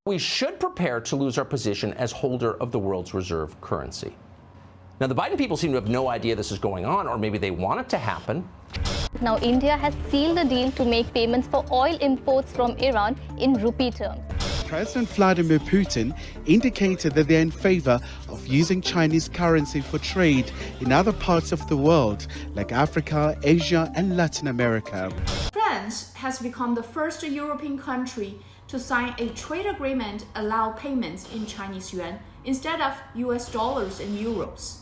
We should prepare to lose our position as holder of the world's reserve currency. Now, the Biden people seem to have no idea this is going on, or maybe they want it to happen. Now, India has sealed a deal to make payments for oil imports from Iran in rupee terms. President Vladimir Putin indicated that they're in favor of using Chinese currency for trade in other parts of the world, like Africa, Asia, and Latin America. France has become the first European country to sign a trade agreement allow payments in Chinese yuan instead of US dollars and euros.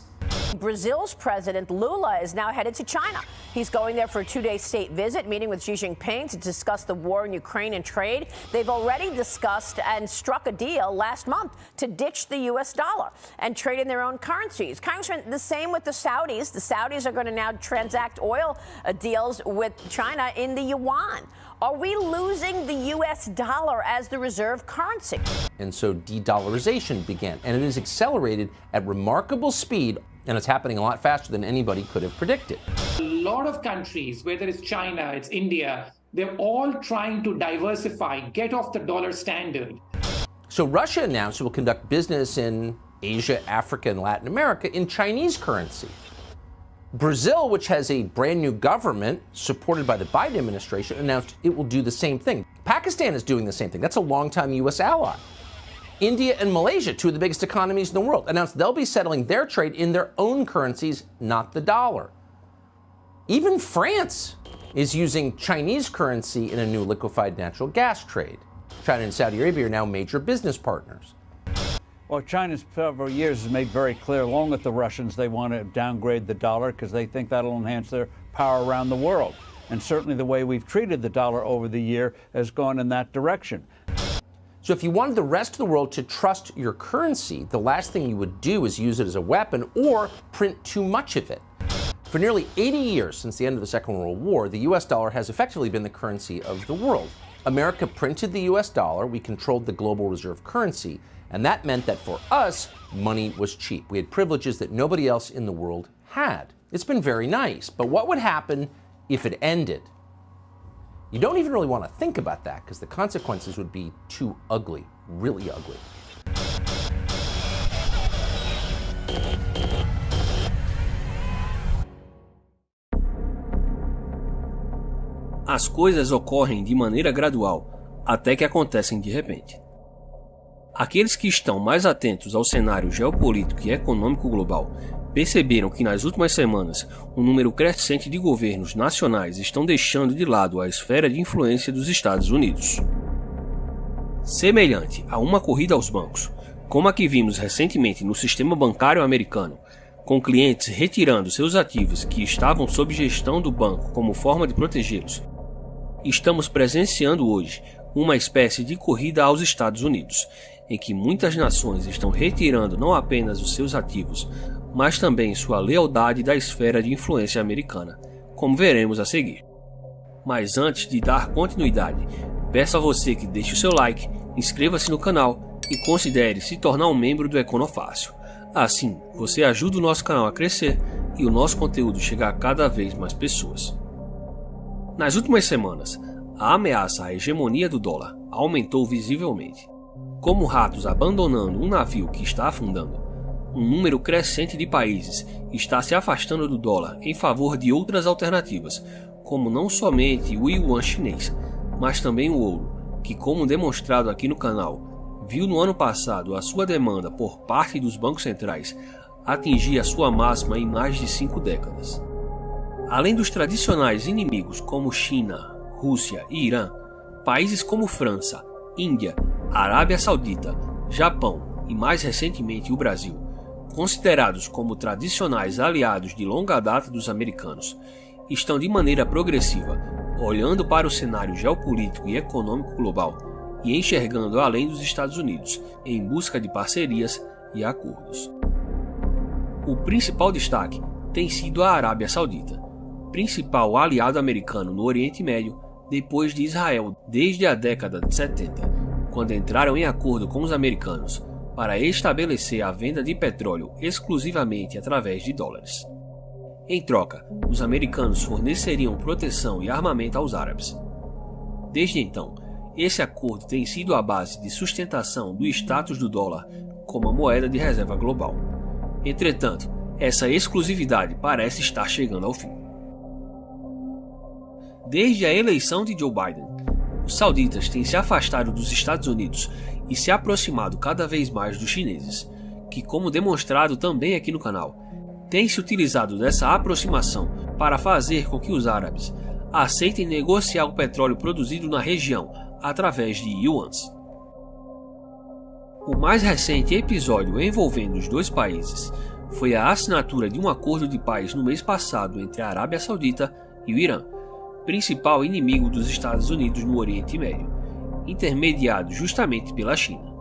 Brazil's President Lula is now headed to China. He's going there for a 2-day state visit, meeting with Xi Jinping to discuss the war in Ukraine and trade. They've already discussed and struck a deal last month to ditch the U.S. dollar and trade in their own currencies. Congressman, the same with the Saudis. The Saudis are going to now transact oil deals with China in the yuan. Are we losing the U.S. dollar as the reserve currency? And so de-dollarization began, and it is accelerated at remarkable speed, and it's happening a lot faster than anybody could have predicted. A lot of countries, whether it's China, it's India, they're all trying to diversify, get off the dollar standard. So Russia announced it will conduct business in Asia, Africa, and Latin America in Chinese currency. Brazil, which has a brand new government supported by the Biden administration, announced it will do the same thing. Pakistan is doing the same thing. That's a longtime U.S. ally. India and Malaysia, two of the biggest economies in the world, announced they'll be settling their trade in their own currencies, not the dollar. Even France is using Chinese currency in a new liquefied natural gas trade. China and Saudi Arabia are now major business partners. Well, China for several years has made very clear, along with the Russians, they want to downgrade the dollar because they think that'll enhance their power around the world. And certainly the way we've treated the dollar over the year has gone in that direction. So if you wanted the rest of the world to trust your currency, the last thing you would do is use it as a weapon or print too much of it. For nearly 80 years since the end of the Second World War, the U.S. dollar has effectively been the currency of the world. America printed the U.S. dollar, we controlled the global reserve currency, and that meant that for us, money was cheap. We had privileges that nobody else in the world had. It's been very nice, but what would happen if it ended? You don't even really want to think about that because the consequences would be too ugly, really ugly. As coisas ocorrem de maneira gradual, até que acontecem de repente. Aqueles que estão mais atentos ao cenário geopolítico e econômico global perceberam que nas últimas semanas um número crescente de governos nacionais estão deixando de lado a esfera de influência dos Estados Unidos. Semelhante a uma corrida aos bancos, como a que vimos recentemente no sistema bancário americano, com clientes retirando seus ativos que estavam sob gestão do banco como forma de protegê-los, estamos presenciando hoje uma espécie de corrida aos Estados Unidos, em que muitas nações estão retirando não apenas os seus ativos, mas também sua lealdade da esfera de influência americana, como veremos a seguir. Mas antes de dar continuidade, peço a você que deixe o seu like, inscreva-se no canal e considere se tornar um membro do Econofácil. Assim, você ajuda o nosso canal a crescer e o nosso conteúdo chegar a cada vez mais pessoas. Nas últimas semanas, a ameaça à hegemonia do dólar aumentou visivelmente. Como ratos abandonando um navio que está afundando, um número crescente de países está se afastando do dólar em favor de outras alternativas, como não somente o yuan chinês, mas também o ouro, que, como demonstrado aqui no canal, viu no ano passado a sua demanda por parte dos bancos centrais atingir a sua máxima em mais de 5 décadas. Além dos tradicionais inimigos como China, Rússia e Irã, países como França, Índia, Arábia Saudita, Japão e mais recentemente o Brasil, considerados como tradicionais aliados de longa data dos americanos, estão de maneira progressiva olhando para o cenário geopolítico e econômico global e enxergando além dos Estados Unidos em busca de parcerias e acordos. O principal destaque tem sido a Arábia Saudita, principal aliado americano no Oriente Médio depois de Israel desde a década de 70, quando entraram em acordo com os americanos para estabelecer a venda de petróleo exclusivamente através de dólares. Em troca, os americanos forneceriam proteção e armamento aos árabes. Desde então, esse acordo tem sido a base de sustentação do status do dólar como a moeda de reserva global. Entretanto, essa exclusividade parece estar chegando ao fim. Desde a eleição de Joe Biden, os sauditas têm se afastado dos Estados Unidos e se aproximado cada vez mais dos chineses, que, como demonstrado também aqui no canal, têm se utilizado dessa aproximação para fazer com que os árabes aceitem negociar o petróleo produzido na região através de yuans. O mais recente episódio envolvendo os dois países foi a assinatura de um acordo de paz no mês passado entre a Arábia Saudita e o Irã, principal inimigo dos Estados Unidos no Oriente Médio, intermediado justamente pela China.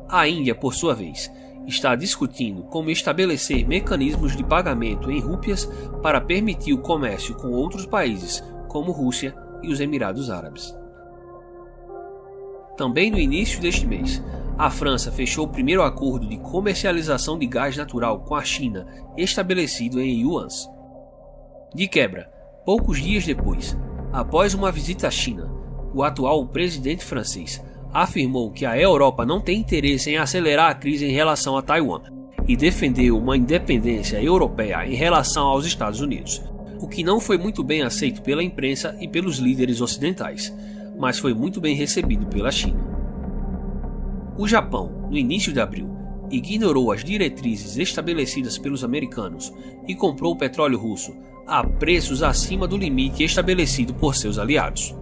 A Índia, por sua vez, está discutindo como estabelecer mecanismos de pagamento em rúpias para permitir o comércio com outros países, como Rússia e os Emirados Árabes. Também no início deste mês, a França fechou o primeiro acordo de comercialização de gás natural com a China, estabelecido em yuans. De quebra, poucos dias depois, após uma visita à China, o atual presidente francês afirmou que a Europa não tem interesse em acelerar a crise em relação a Taiwan e defendeu uma independência europeia em relação aos Estados Unidos, o que não foi muito bem aceito pela imprensa e pelos líderes ocidentais, mas foi muito bem recebido pela China. O Japão, no início de abril, ignorou as diretrizes estabelecidas pelos americanos e comprou petróleo russo a preços acima do limite estabelecido por seus aliados.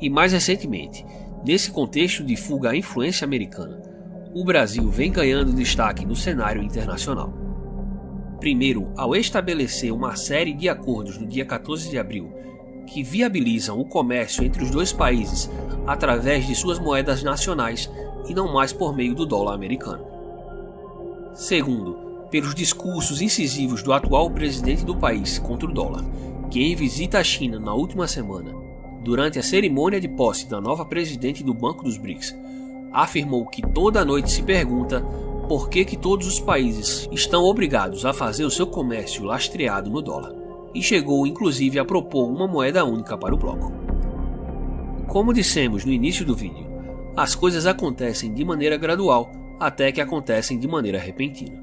E mais recentemente, nesse contexto de fuga à influência americana, o Brasil vem ganhando destaque no cenário internacional. Primeiro, ao estabelecer uma série de acordos no dia 14 de abril que viabilizam o comércio entre os dois países através de suas moedas nacionais e não mais por meio do dólar americano. Segundo, pelos discursos incisivos do atual presidente do país contra o dólar, que em visita à China na última semana, durante a cerimônia de posse da nova presidente do Banco dos BRICS, afirmou que toda noite se pergunta por que todos os países estão obrigados a fazer o seu comércio lastreado no dólar, e chegou inclusive a propor uma moeda única para o bloco. Como dissemos no início do vídeo, as coisas acontecem de maneira gradual até que acontecem de maneira repentina.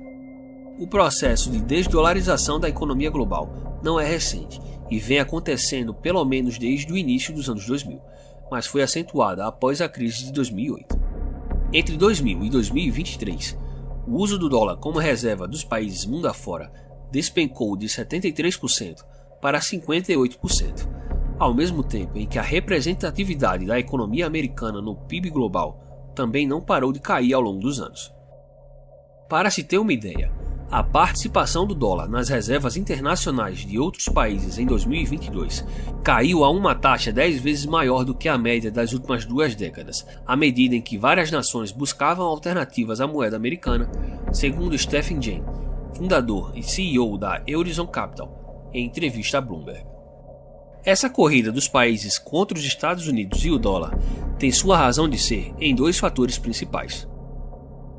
O processo de desdolarização da economia global não é recente e vem acontecendo pelo menos desde o início dos anos 2000, mas foi acentuada após a crise de 2008. Entre 2000 e 2023, o uso do dólar como reserva dos países mundo afora despencou de 73% para 58%, ao mesmo tempo em que a representatividade da economia americana no PIB global também não parou de cair ao longo dos anos. Para se ter uma ideia, a participação do dólar nas reservas internacionais de outros países em 2022 caiu a uma taxa 10 vezes maior do que a média das últimas 2 décadas, à medida em que várias nações buscavam alternativas à moeda americana, segundo Stephen Jen, fundador e CEO da Horizon Capital, em entrevista a Bloomberg. Essa corrida dos países contra os Estados Unidos e o dólar tem sua razão de ser em 2 fatores principais.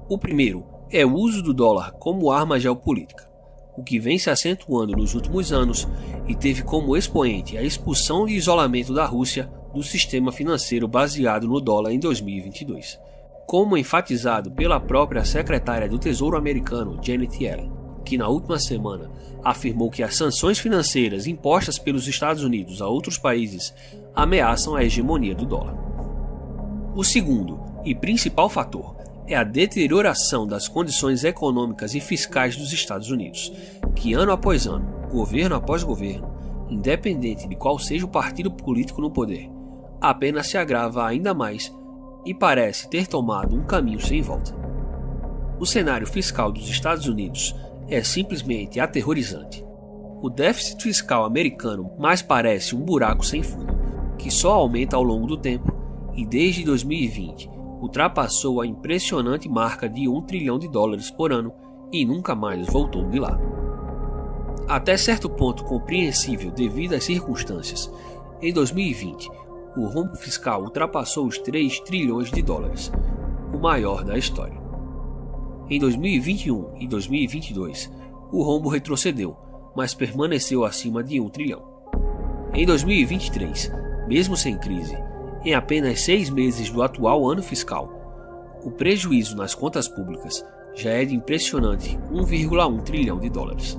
O primeiro é o uso do dólar como arma geopolítica, o que vem se acentuando nos últimos anos e teve como expoente a expulsão e isolamento da Rússia do sistema financeiro baseado no dólar em 2022, como enfatizado pela própria secretária do Tesouro americano Janet Yellen, que na última semana afirmou que as sanções financeiras impostas pelos Estados Unidos a outros países ameaçam a hegemonia do dólar. O segundo e principal fator é a deterioração das condições econômicas e fiscais dos Estados Unidos, que ano após ano, governo após governo, independente de qual seja o partido político no poder, apenas se agrava ainda mais e parece ter tomado um caminho sem volta. O cenário fiscal dos Estados Unidos é simplesmente aterrorizante. O déficit fiscal americano mais parece um buraco sem fundo, que só aumenta ao longo do tempo e desde 2020 ultrapassou a impressionante marca de $1 trilhão por ano e nunca mais voltou de lá. Até certo ponto compreensível devido às circunstâncias, em 2020 o rombo fiscal ultrapassou os $3 trilhões, o maior da história. Em 2021 e 2022, o rombo retrocedeu, mas permaneceu acima de $1 trilhão. Em 2023, Mesmo sem crise, em apenas 6 meses do atual ano fiscal, o prejuízo nas contas públicas já é de impressionante 1,1 trilhão de dólares.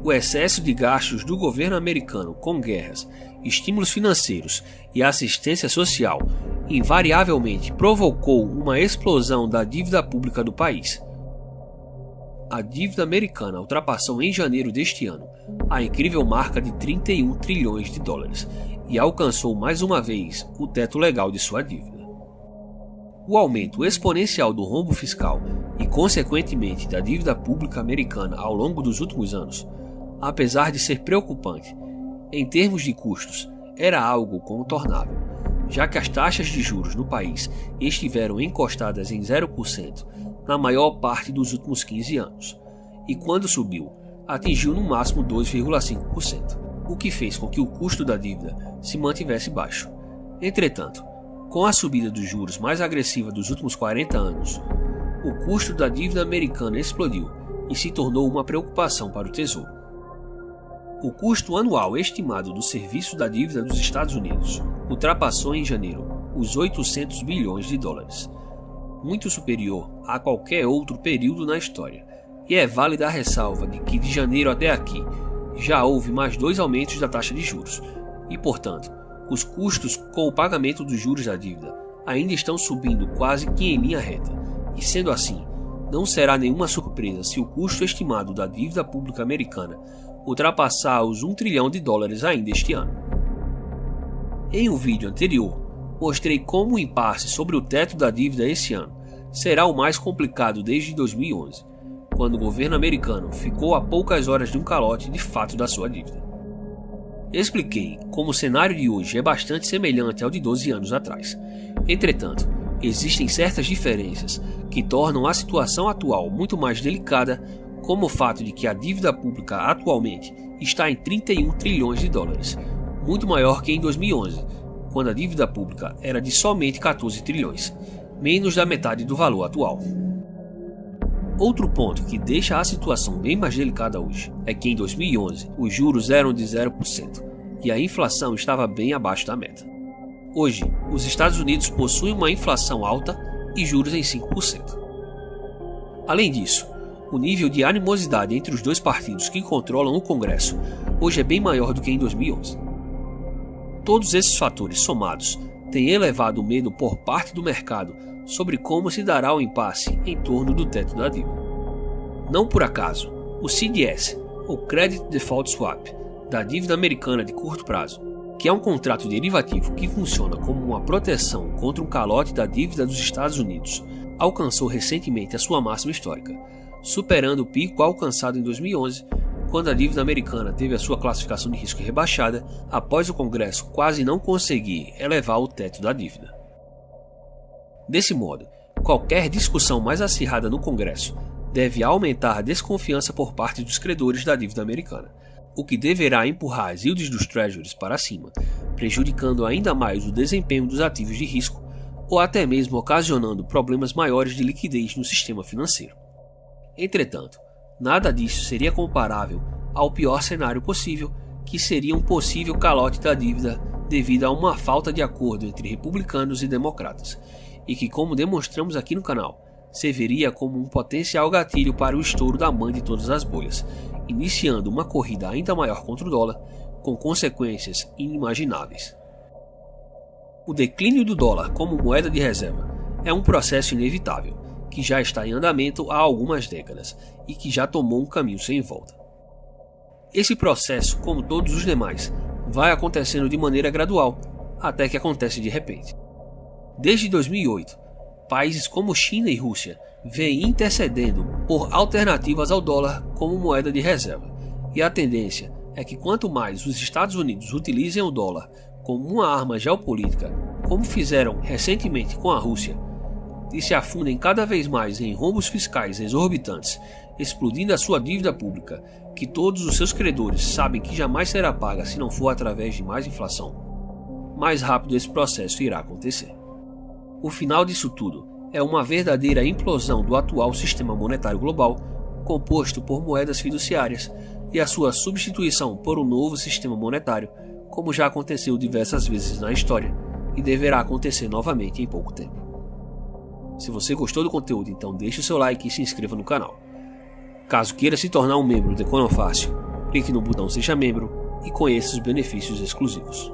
O excesso de gastos do governo americano com guerras, estímulos financeiros e assistência social invariavelmente provocou uma explosão da dívida pública do país. A dívida americana ultrapassou em janeiro deste ano a incrível marca de 31 trilhões de dólares e alcançou mais uma vez o teto legal de sua dívida. O aumento exponencial do rombo fiscal e, consequentemente, da dívida pública americana ao longo dos últimos anos, apesar de ser preocupante, em termos de custos, era algo contornável, já que as taxas de juros no país estiveram encostadas em 0% na maior parte dos últimos 15 anos, e quando subiu, atingiu no máximo 2,5%, o que fez com que o custo da dívida se mantivesse baixo. Entretanto, com a subida dos juros mais agressiva dos últimos 40 anos, o custo da dívida americana explodiu e se tornou uma preocupação para o Tesouro. O custo anual estimado do serviço da dívida dos Estados Unidos ultrapassou em janeiro os 800 bilhões de dólares, muito superior a qualquer outro período na história, e é válida a ressalva de que de janeiro até aqui já houve mais 2 aumentos da taxa de juros, e portanto, os custos com o pagamento dos juros da dívida ainda estão subindo quase que em linha reta, e sendo assim, não será nenhuma surpresa se o custo estimado da dívida pública americana ultrapassar os 1 trilhão de dólares ainda este ano. Em um vídeo anterior, mostrei como o impasse sobre o teto da dívida esse ano será o mais complicado desde 2011, quando o governo americano ficou a poucas horas de um calote de fato da sua dívida. Expliquei como o cenário de hoje é bastante semelhante ao de 12 anos atrás. Entretanto, existem certas diferenças que tornam a situação atual muito mais delicada, como o fato de que a dívida pública atualmente está em 31 trilhões de dólares, muito maior que em 2011, quando a dívida pública era de somente 14 trilhões, menos da metade do valor atual. Outro ponto que deixa a situação bem mais delicada hoje é que em 2011 os juros eram de 0% e a inflação estava bem abaixo da meta. Hoje, os Estados Unidos possuem uma inflação alta e juros em 5%. Além disso, o nível de animosidade entre os dois partidos que controlam o Congresso hoje é bem maior do que em 2011. Todos esses fatores somados têm elevado o medo por parte do mercado sobre como se dará o impasse em torno do teto da dívida. Não por acaso, o CDS, ou Credit Default Swap, da dívida americana de curto prazo, que é um contrato derivativo que funciona como uma proteção contra um calote da dívida dos Estados Unidos, alcançou recentemente a sua máxima histórica, superando o pico alcançado em 2011, quando a dívida americana teve a sua classificação de risco rebaixada após o Congresso quase não conseguir elevar o teto da dívida. Desse modo, qualquer discussão mais acirrada no Congresso deve aumentar a desconfiança por parte dos credores da dívida americana, o que deverá empurrar as yields dos Treasuries para cima, prejudicando ainda mais o desempenho dos ativos de risco ou até mesmo ocasionando problemas maiores de liquidez no sistema financeiro. Entretanto, nada disso seria comparável ao pior cenário possível, que seria um possível calote da dívida devido a uma falta de acordo entre republicanos e democratas, e que, como demonstramos aqui no canal, serviria como um potencial gatilho para o estouro da mãe de todas as bolhas, iniciando uma corrida ainda maior contra o dólar, com consequências inimagináveis. O declínio do dólar como moeda de reserva é um processo inevitável, que já está em andamento há algumas décadas e que já tomou um caminho sem volta. Esse processo, como todos os demais, vai acontecendo de maneira gradual, até que acontece de repente. Desde 2008, países como China e Rússia vêm intercedendo por alternativas ao dólar como moeda de reserva, e a tendência é que quanto mais os Estados Unidos utilizem o dólar como uma arma geopolítica, como fizeram recentemente com a Rússia, e se afundem cada vez mais em rombos fiscais exorbitantes, explodindo a sua dívida pública, que todos os seus credores sabem que jamais será paga se não for através de mais inflação, mais rápido esse processo irá acontecer. O final disso tudo é uma verdadeira implosão do atual sistema monetário global, composto por moedas fiduciárias, e a sua substituição por um novo sistema monetário, como já aconteceu diversas vezes na história e deverá acontecer novamente em pouco tempo. Se você gostou do conteúdo, então deixe o seu like e se inscreva no canal. Caso queira se tornar um membro do Econofácil, clique no botão Seja Membro e conheça os benefícios exclusivos.